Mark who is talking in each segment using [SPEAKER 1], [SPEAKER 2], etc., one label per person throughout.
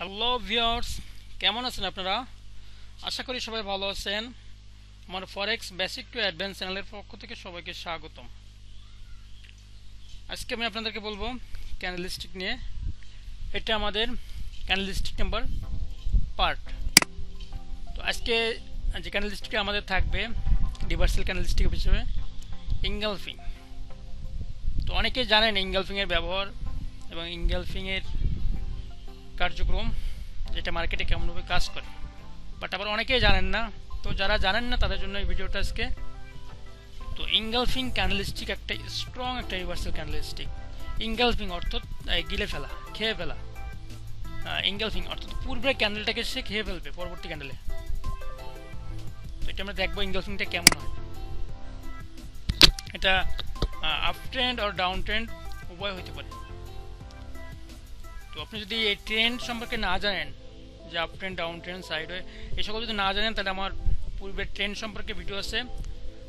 [SPEAKER 1] Hello viewers, কেমন আছেন আপনারা? আশা করি সবাই ভালো আছেন। আমার ফরেক্স বেসিক টু অ্যাডভান্স চ্যানেলের পক্ষ থেকে সবাইকে স্বাগতম। আজকে আমি আপনাদেরকে বলবো ক্যান্ডেলস্টিক নিয়ে। এটা আমাদের ক্যান্ডেলস্টিক নাম্বার পার্ট। তো আজকে যে ক্যান্ডেলস্টিকটা আমাদের থাকবে রিভার্সাল ক্যান্ডেলস্টিক হিসেবে ইনগালফিং। তো অনেকেই জানেন ইনগালফিংয়ের ব্যবহার এবং ইনগালফিংয়ের কার্যক্রম, যেটা মার্কেটে কেমনভাবে কাজ করে, বাট আবার অনেকেই জানেন না। তো যারা জানেন না তাদের জন্য এই ভিডিওটা আজকে। তো ইনগালফিং ক্যান্ডেলস্টিক একটা স্ট্রং একটা রিভার্সাল ক্যান্ডেলস্টিক। ইনগালফিং অর্থাৎ গিলে ফেলা, খেয়ে ফেলা। ইনগালফিং অর্থাৎ পূর্বের ক্যান্ডেলটাকে সে খেয়ে ফেলবে পরবর্তী ক্যান্ডেলে। তো এটা আমরা দেখবো ইনগালফিংটা কেমন হয়। এটা আপ ট্রেন্ড আর ডাউন ট্রেন্ড উভয় হতে পারে। তো আপনি যদি এই ট্রেন্ড সম্পর্কে না জানেন, যে up trend down trend side way এই সকল যদি না জানেন, তাহলে আমার পূর্বের ট্রেন্ড সম্পর্কে ভিডিও আছে,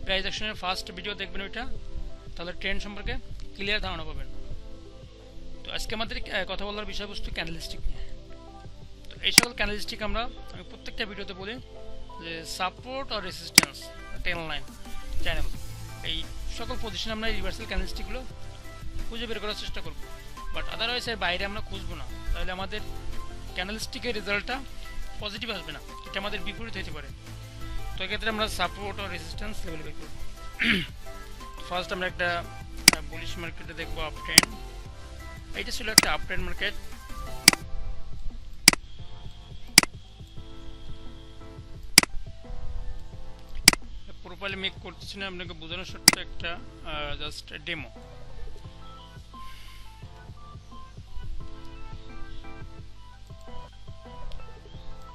[SPEAKER 1] প্রাইস অ্যাকশনের ফার্স্ট ভিডিও দেখবেন ওইটা, তাহলে ট্রেন্ড সম্পর্কে ক্লিয়ার ধারণা পাবেন। তো আজকে আমাদের কথা বলার বিষয়বস্তু ক্যান্ডেলস্টিক নিয়ে। তো এই সকল ক্যান্ডেলস্টিক আমি প্রত্যেকটা ভিডিওতে বলি যে সাপোর্ট আর রেসিস্ট্যান্স, টেন লাইন, চ্যানেল, এই সকল পজিশনে আমরা রিভার্সাল ক্যান্ডেলস্টিকগুলো খুঁজে বের করার চেষ্টা করব। বাট আদারওয়াইজ এর বাইরে আমরা খুঁজবো না, তাহলে আমাদের ক্যান্ডেলস্টিকের রেজাল্টটা পজিটিভ আসবে না, এটা আমাদের বিপরীত হতে পারে। তো এক্ষেত্রে আমরা সাপোর্ট আর রেজিস্ট্যান্স লেভেল বের করব। ফার্স্ট আমরা একটা বুলিশ মার্কেটে দেখবো আপ ট্রেন্ড। এইটা ছিল একটা আপ ট্রেন্ড মার্কেট। প্রোফাইলে মেক করতেছি না, আপনাকে বোঝানোর সাথে একটা জাস্ট ডেমো।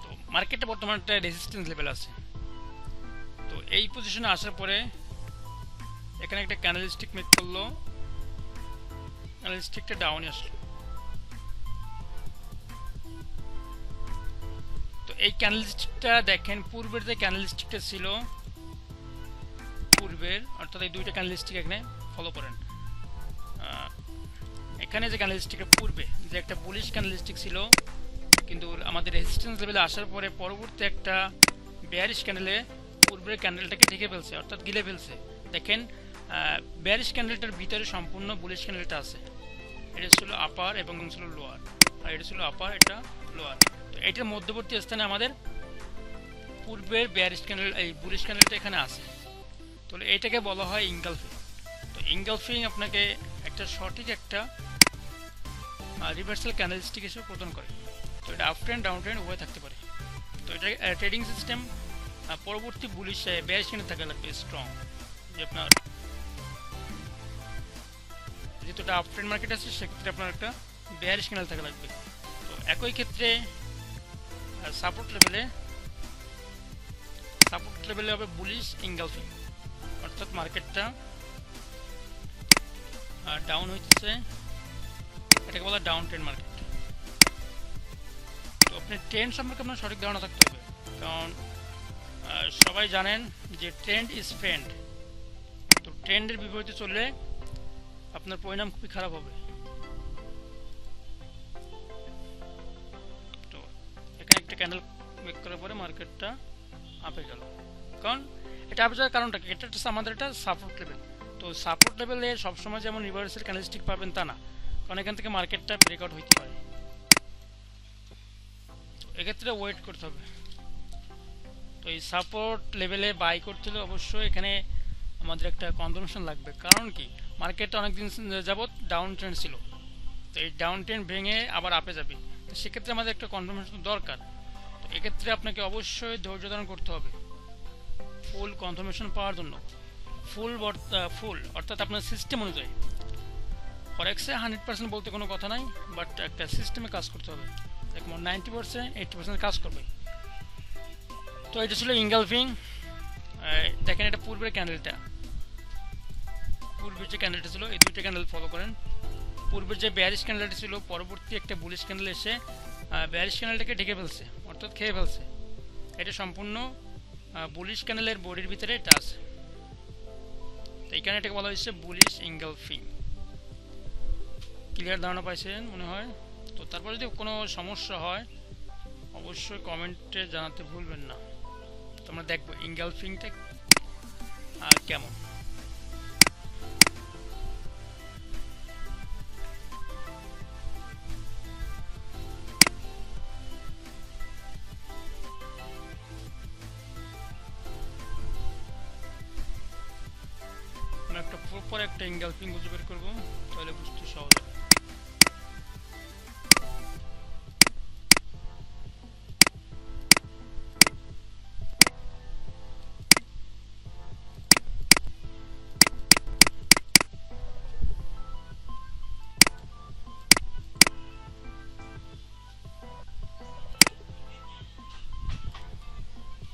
[SPEAKER 1] তো মার্কেটে বর্তমানে একটা রেজিস্ট্যান্স লেভেল আছে। তো এই পজিশনে আসার পরে এখানে একটা ক্যান্ডেলস্টিক মেক করলো, ক্যান্ডেলস্টিকটা ডাউনে আসলো। তো এই ক্যান্ডেলস্টিকটা দেখেন, পূর্বের যে ক্যান্ডেলস্টিকটা ছিল, পূর্বের অর্থাৎ এই দুইটা ক্যান্ডেলস্টিক এখানে ফলো করেন। এখানে যে ক্যান্ডেলস্টিকের পূর্বে যে একটা বুলিশ ক্যান্ডেলস্টিক ছিল, কিন্তু আমাদের রেজিস্ট্যান্স লেভেলে আসার পরে পরবর্তী একটা বেয়ারিশ ক্যান্ডেলে পূর্বের ক্যান্ডেলটাকে ঢেকে ফেলছে, অর্থাৎ গিলে ফেলছে। দেখেন বেয়ারিশ ক্যান্ডেলটার ভিতরে সম্পূর্ণ বুলিশ ক্যান্ডেলটা আছে। এটা ছিল আপার এবং ছিল লোয়ার, আর এটা ছিল আপার, এটা লোয়ার। তো এটার মধ্যবর্তী স্থানে আমাদের পূর্বের বেয়ারিশ ক্যান্ডেল, এই বুলিশ ক্যান্ডেলটা এখানে আছে। তাহলে এইটাকে বলা হয় ইনগালফিং। তো ইনগালফিং আপনাকে একটা সঠিক একটা রিভার্সাল ক্যান্ডেলস্টিক হিসেবে প্রদান করে। তো এটা আপ ট্রেন্ড ডাউন ট্রেন্ড উভয় থাকতে পারে। তো এটা ট্রেডিং সিস্টেম পরবর্তী বুলিশ বেয়ারিশ ক্যান্ডেল থাকা লাগবে স্ট্রং, যে আপনার যেহেতু এটা আপ ট্রেন্ড মার্কেট আছে, সেক্ষেত্রে আপনার একটা বেয়ারিশ ক্যান্ডেল থাকা লাগবে। তো একই ক্ষেত্রে সাপোর্ট লেভেলে হবে বুলিশ ইনগালফিং, অর্থাৎ মার্কেটটা ডাউন হইতেছে, এটাকে বলা ডাউন ট্রেন্ড মার্কেট। তো আপনি ট্রেন্ড সম্পর্কে আপনার সঠিক ধারণা থাকতে হবে, কারণ সবাই জানেন যে ট্রেন্ড ইজ ফ্রেন্ড। তো ট্রেন্ডের বিপরীতে চললে আপনার পরিণাম খুবই খারাপ হবে। তো এখানে একটা ক্যান্ডেল মেক করার পরে মার্কেটটা আপে গেল, কারণ এটা আপে যাওয়ার কারণটা কি? এটা হচ্ছে আমাদের একটা সাপোর্ট লেভেল। তো সাপোর্ট লেভেলে সবসময় যেমন রিভার্সাল ক্যান্ডেলস্টিক পাবেন তা না, কারণ এখান থেকে মার্কেটটা ব্রেকআউট হইতে পারে। তো এক্ষেত্রে ওয়েট করতে হবে। তো এই সাপোর্ট লেভেলে বাই করতে হলে অবশ্যই এখানে আমাদের একটা কনফার্মেশন লাগবে, কারণ কি মার্কেটটা অনেকদিন যাবৎ ডাউন ট্রেন্ড ছিল। তো এই ডাউন ট্রেন্ড ভেঙে আবার আপে যাবে, তো সেক্ষেত্রে আমাদের একটা কনফার্মেশন দরকার। তো এক্ষেত্রে আপনাকে অবশ্যই ধৈর্য ধারণ করতে হবে ফুল কনফার্মেশন পাওয়ার জন্য। ফুল অর্থাৎ আপনার সিস্টেম অনুযায়ী। ফরেক্সে 100% বলতে কোনো কথা নাই, বাট একটা সিস্টেমে কাজ করতে হবে, দেখুন 90% 80% কাজ করবে। তো এটা ছিল ইনগালফিং। দেখেন এটা পূর্বের ক্যান্ডেলটা, পূর্বের যে ক্যান্ডেলটা ছিল, এই দুইটা ক্যান্ডেল ফলো করেন। পূর্বের যে বেয়ারিশ ক্যান্ডেলটা ছিল, পরবর্তী একটা বুলিশ ক্যান্ডেল এসে বেয়ারিশ ক্যান্ডেলটাকে ঢেকে ফেলছে, অর্থাৎ খেয়ে ফেলছে। এটা সম্পূর্ণ বুলিশ ক্যান্ডেলের বডির ভিতরে এটা আছে। তো এইখানে এটাকে বলা হচ্ছে বুলিশ ইনগালফিং। ক্লিয়ার ধারণা পাইছেন মনে হয়। তো তারপর যদি কোনো সমস্যা হয় অবশ্যই কমেন্টে জানাতে ভুলবেন না। তোমরা দেখবো ইনগালফিংটা আর কেমন। একটা প্রপার একটা ইনগালফিং খুঁজে বের করবো, তাহলে বুঝতে সহজ হবে।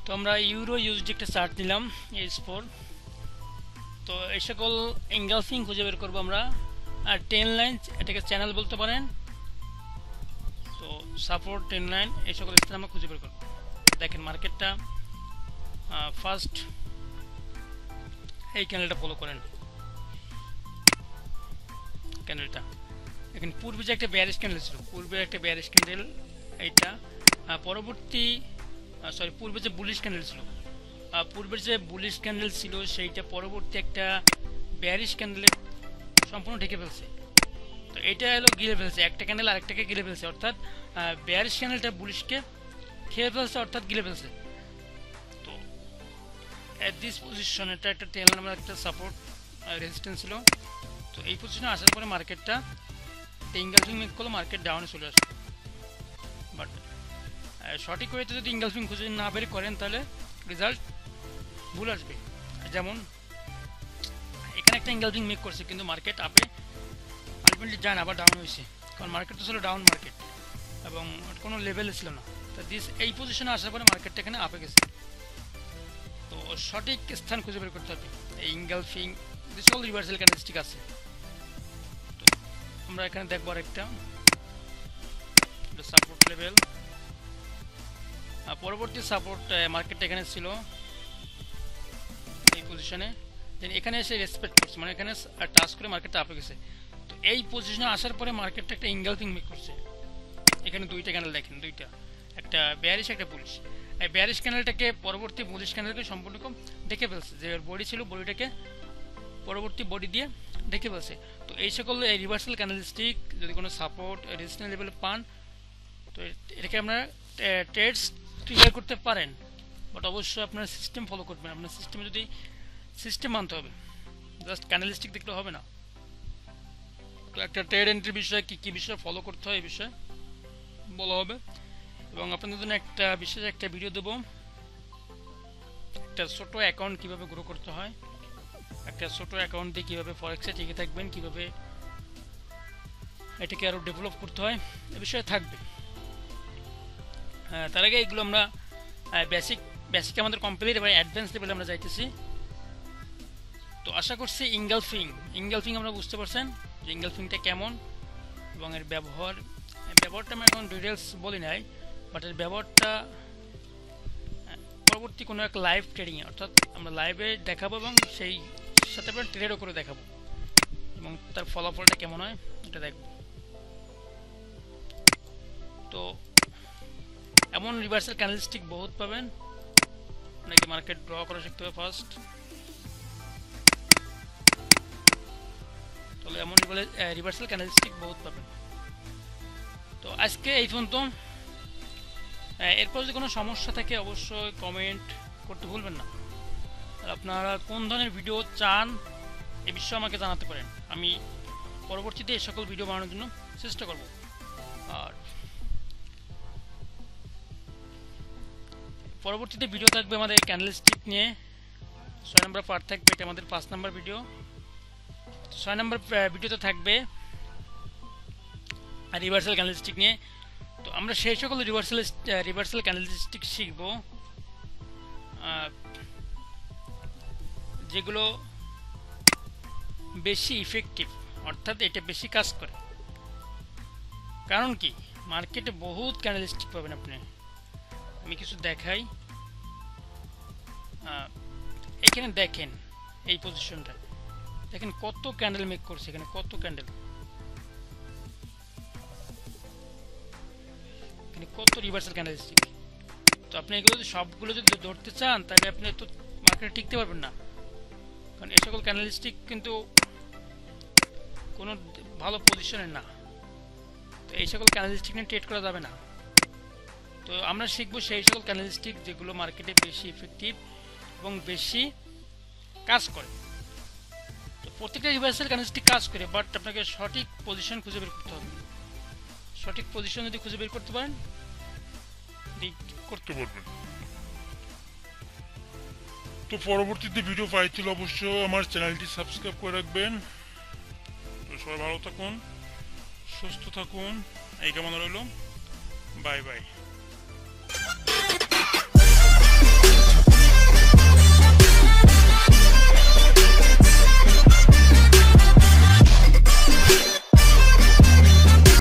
[SPEAKER 1] তো আমরা ইউরো ইউএসডি একটা চার্ট নিলাম S4। তো এই সকল এঙ্গেলফিং খুঁজে বের করবো আমরা। আর ট্রেন লাইন, এটাকে চ্যানেল বলতে পারেন। তো সাপোর্ট, ট্রেন লাইন, এই সকল স্থানে আমরা খুঁজে বের করবো। দেখেন মার্কেটটা ফার্স্ট এই ক্যান্ডেলটা ফলো করেন। ক্যান্ডেলটা এখন পূর্বে যে একটা ব্যারিশ ক্যান্ডেল ছিল, পূর্বের একটা ব্যারিশ ক্যান্ডেল এইটা, পরবর্তী পূর্বে যে বুলিশ ক্যান্ডেল ছিল, পূর্বের যে বুলিশ ক্যান্ডেল ছিল সেইটা পরবর্তী একটা ব্যারিশ ক্যান্ডেলে সম্পূর্ণ ঢেকে ফেলছে। তো এটা হলো গিলে ফেলছে, একটা ক্যান্ডেল আরেকটাকে গিলে ফেলছে, অর্থাৎ ব্যারিশ ক্যান্ডেলটা বুলিশকে খেয়ে ফেলছে, অর্থাৎ গিলে ফেলছে। তো এট দিস পজিশন এটা একটা ট্রেন লাইন, একটা সাপোর্ট রেজিস্ট্যান্স ছিল। তো এই পজিশনে আসার পরে মার্কেটটা ইনগালফিং মেক করলো, মার্কেট ডাউনে চলে আসে। বাট সঠিক ওয়েতে যদি ইনগালফিং খুঁজে না বের করেন তাহলে রেজাল্ট ভুল আসবে। যেমন এখানে একটা ইনগালফিং মেক করছে, কিন্তু মার্কেট আপে আলটিমেটলি যায় না, আবার ডাউন হয়েছে, কারণ মার্কেট তো ছিল ডাউন মার্কেট এবং কোনো লেভেলে ছিল না। তো এই পজিশনে আসার পরে মার্কেটটা এখানে আপে গেছে। তো সঠিক স্থান খুঁজে বের করতে হবে। এই ইনগালফিং সকল রিভার্সাল ক্যান্ডেলস্টিক আছে। তো আমরা এখানে দেখবো আরেকটা সাপোর্ট লেভেল, পরবর্তী সাপোর্ট মার্কেটটা এখানে ছিল এই পজিশনে, দেন এখানে এসে রেসপেক্ট করছে, মানে এখানে টাচ করে মার্কেটটা আপে গেছে। তো এই পজিশনে আসার পরে মার্কেটটা একটা ইনগালফিং মেক করছে। এখানে দুইটা ক্যান্ডেল দেখেন, দুইটা, একটা ব্যারিশ একটা বুলিশ। এই ব্যারিশ ক্যান্ডেলটাকে পরবর্তী বুলিশ ক্যান্ডেলকে সম্পূর্ণ ঢেকে ফেলছে, যে বডি ছিল বডিটাকে পরবর্তী বডি দিয়ে ঢেকে ফেলছে। তো এই সকল রিভার্সাল ক্যান্ডেলস্টিক যদি কোনো সাপোর্ট রেজিস্ট্যান্স লেভেলে পান, তো এটাকে আপনারা ট্রেডস ক্লিয়ার করতে পারেন। বাট অবশ্যই আপনার সিস্টেম ফলো করবেন। আপনার সিস্টেমে যদি সিস্টেম মানতে হবে, জাস্ট ক্যান্ডেলস্টিক দেখলে হবে না। তো একটা ট্রেড এন্ট্রির বিষয়ে কী কী বিষয় ফলো করতে হয় এই বিষয়ে বলা হবে, এবং আপনাদের জন্য একটা বিশেষ একটা ভিডিও দেবো, একটা ছোট অ্যাকাউন্ট কীভাবে গ্রো করতে হয়, একটা ছোট অ্যাকাউন্ট দিয়ে কীভাবে ফরেক্সে টিকে থাকবেন, কীভাবে এটাকে আরও ডেভেলপ করতে হয় এ বিষয়ে থাকবে। তার আগে এগুলো আমরা বেসিক আমাদের কমপ্লিট, এবার অ্যাডভান্স লেভেলে আমরা যাইতেছি। তো আশা করছি ইনগালফিং আমরা বুঝতে পারছেন যে ইনগালফিংটা কেমন এবং এর ব্যবহারটা আমি এখন ডিটেলস বলি নাই, বাট এর ব্যবহারটা পরবর্তী কোনো এক লাইভ ট্রেডিংয়ে, অর্থাৎ আমরা লাইভে দেখাবো এবং সেই সাথে আমরা ট্রেডও করে দেখাবো এবং তার ফলাফলটা কেমন হয় এটা দেখব। তো এমন রিভার্সাল ক্যান্ডেলস্টিক বহুত পাবেন, নাকি মার্কেট ড্র করা শিখতে হবে ফার্স্ট। তাহলে এমন রিভার্সাল ক্যান্ডেলস্টিক বহুত পাবেন। তো আজকে এই পর্যন্ত। এরপর যদি কোনো সমস্যা থাকে অবশ্যই কমেন্ট করতে ভুলবেন না। আর আপনারা কোন ধরনের ভিডিও চান এ বিষয়ে আমাকে জানাতে পারেন, আমি পরবর্তীতে এই সকল ভিডিও বানানোর জন্য চেষ্টা করব। আর পরবর্তীতে ভিডিও থাকবে আমাদের ক্যান্ডেলস্টিক নিয়ে, 6 নম্বর পার্ট থাকবে, এটা আমাদের 5 নম্বর ভিডিও। 6 নম্বর ভিডিওতে থাকবে রিভার্সাল ক্যান্ডেলস্টিক নিয়ে। তো আমরা সেই সকল রিভার্সাল ক্যান্ডেলস্টিক শিখব যেগুলো বেশি ইফেক্টিভ, অর্থাৎ এটা বেশি কাজ করে। কারণ কি, মার্কেটে বহুত ক্যান্ডেলস্টিক পাবেন আপনি। আমি কিছু দেখাই, এখানে দেখেন এই পজিশনটা দেখেন কত ক্যান্ডেল মেক করছে, এখানে কত ক্যান্ডেল এখানে কত রিভার্সাল ক্যান্ডেলস্টিক। তো আপনি এগুলো যদি সবগুলো যদি ধরতে চান তাহলে আপনি তো মার্কেটে টিকতে পারবেন না, কারণ এই সকল ক্যান্ডেলস্টিক কিন্তু কোনো ভালো পজিশনে না। তো এই সকল ক্যান্ডেলস্টিক নিয়ে ট্রেড করা যাবে না। তো আমরা শিখবো সেই সকল ক্যান্ডেলস্টিক যেগুলো মার্কেটে বেশি ইফেক্টিভ এবং বেশি কাজ করে। তো প্রত্যেকটা রিভার্সাল ক্যান্ডেলস্টিক কাজ করে, বাট আপনাকে সঠিক পজিশন খুঁজে বের করতে হবে। সঠিক পজিশন যদি খুঁজে বের করতে পারেন
[SPEAKER 2] করতে পারবেন। তো পরবর্তীতে ভিডিও পাইছিল অবশ্যই আমার চ্যানেলটি সাবস্ক্রাইব করে রাখবেন। তো সবাই ভালো থাকুন, সুস্থ থাকুন, এই কামনা রইল। Bye bye.